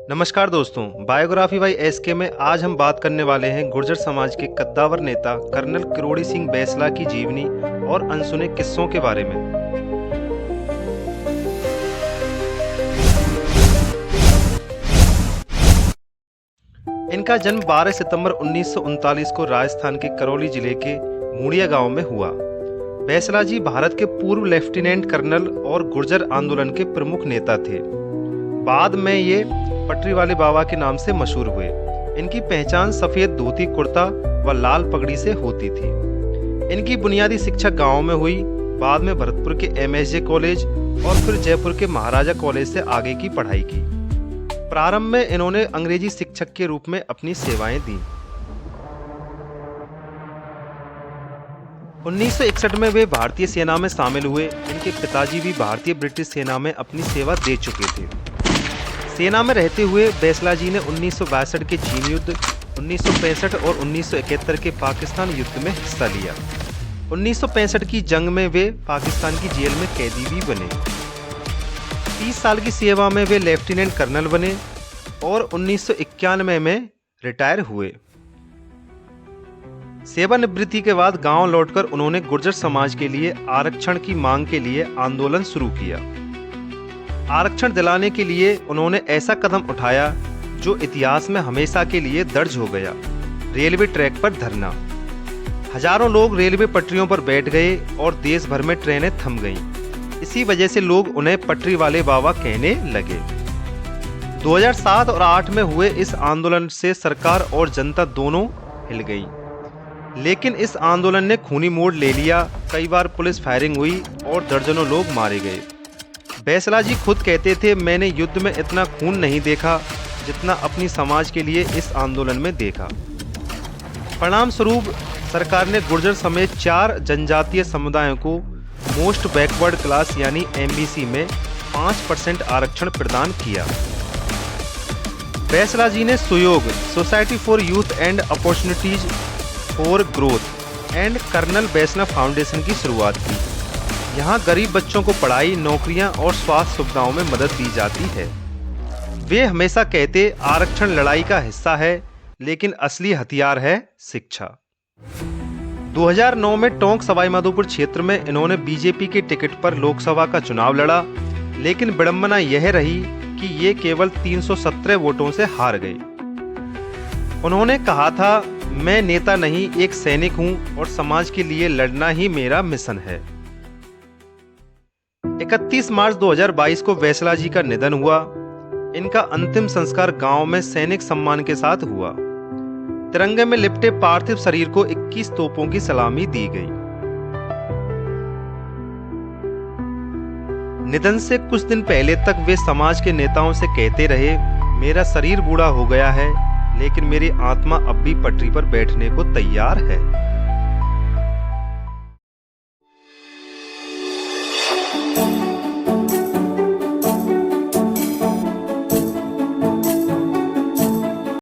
नमस्कार दोस्तों, biography by SK में आज हम बात करने वाले हैं गुर्जर समाज के कद्दावर नेता कर्नल किरोड़ी सिंह बैंसला की जीवनी और अनसुने किस्सों के बारे में। इनका जन्म 12 सितंबर 1939 को राजस्थान के करौली जिले के मुड़िया गांव में हुआ। बैंसला जी भारत के पूर्व लेफ्टिनेंट कर्नल और गुर्जर आंदोलन के प्रमुख नेता थे। बाद में ये पटरी वाले बाबा के नाम से मशहूर हुए। इनकी पहचान सफेद धोती कुर्ता व लाल पगड़ी से होती थी। इनकी बुनियादी शिक्षा गांव में हुई। बाद में भरतपुर के एमएसजे कॉलेज और फिर जयपुर के महाराजा कॉलेज से आगे की पढ़ाई की। प्रारंभ में इन्होंने अंग्रेजी शिक्षक के रूप में अपनी सेवाएं दी। 1961 में वे भारतीय सेना में शामिल हुए। इनके पिताजी भी भारतीय ब्रिटिश सेना में अपनी सेवा दे चुके थे। सेना में रहते हुए बैंसला जी ने 1962 के चीन युद्ध, 1965 और 1971 के पाकिस्तान युद्ध में हिस्सा लिया। 1965 की जंग में वे पाकिस्तान की जेल में कैदी भी बने। 30 साल की सेवा में वे लेफ्टिनेंट कर्नल बने और 1991 में रिटायर हुए। सेवानिवृत्ति के बाद गांव लौटकर उन्होंने गुर्जर समाज के लिए आरक्षण की मांग के लिए आंदोलन शुरू किया। आरक्षण दिलाने के लिए उन्होंने ऐसा कदम उठाया जो इतिहास में हमेशा के लिए दर्ज हो गया। रेलवे ट्रैक पर धरना। हजारों लोग रेलवे पटरियों पर बैठ गए और देश भर में ट्रेनें थम गईं। इसी वजह से लोग उन्हें पटरी वाले बाबा कहने लगे। 2007 और 8 में हुए इस आंदोलन से सरकार और जनता दोनों हिल गई। लेकिन इस आंदोलन ने खूनी मोड़ ले लिया। कई बार पुलिस फायरिंग हुई और दर्जनों लोग मारे गए। बैंसला जी खुद कहते थे, मैंने युद्ध में इतना खून नहीं देखा जितना अपनी समाज के लिए इस आंदोलन में देखा। परिणाम स्वरूप सरकार ने गुर्जर समेत 4 जनजातीय समुदायों को मोस्ट बैकवर्ड क्लास यानी एमबीसी में 5% आरक्षण प्रदान किया। बैंसला जी ने Suyog, society for youth and opportunities for growth and colonel Bainsla foundation की शुरुआत की। यहाँ गरीब बच्चों को पढ़ाई, नौकरियां और स्वास्थ्य सुविधाओं में मदद दी जाती है। वे हमेशा कहते, आरक्षण लड़ाई का हिस्सा है लेकिन असली हथियार है शिक्षा। 2009 में टोंक सवाईमाधोपुर क्षेत्र में इन्होंने बीजेपी के टिकट पर लोकसभा का चुनाव लड़ा, लेकिन विडंबना यह रही कि ये केवल 317 वोटों से हार गए। उन्होंने कहा था, मैं नेता नहीं एक सैनिक हूं और समाज के लिए लड़ना ही मेरा मिशन है। 31 मार्च 2022 को बैंसला जी का निधन हुआ। इनका अंतिम संस्कार गांव में सैनिक सम्मान के साथ हुआ। तिरंगे में लिपटे पार्थिव शरीर को 21 तोपों की सलामी दी गई। निधन से कुछ दिन पहले तक वे समाज के नेताओं से कहते रहे, मेरा शरीर बूढ़ा हो गया है लेकिन मेरी आत्मा अब भी पटरी पर बैठने को तैयार है।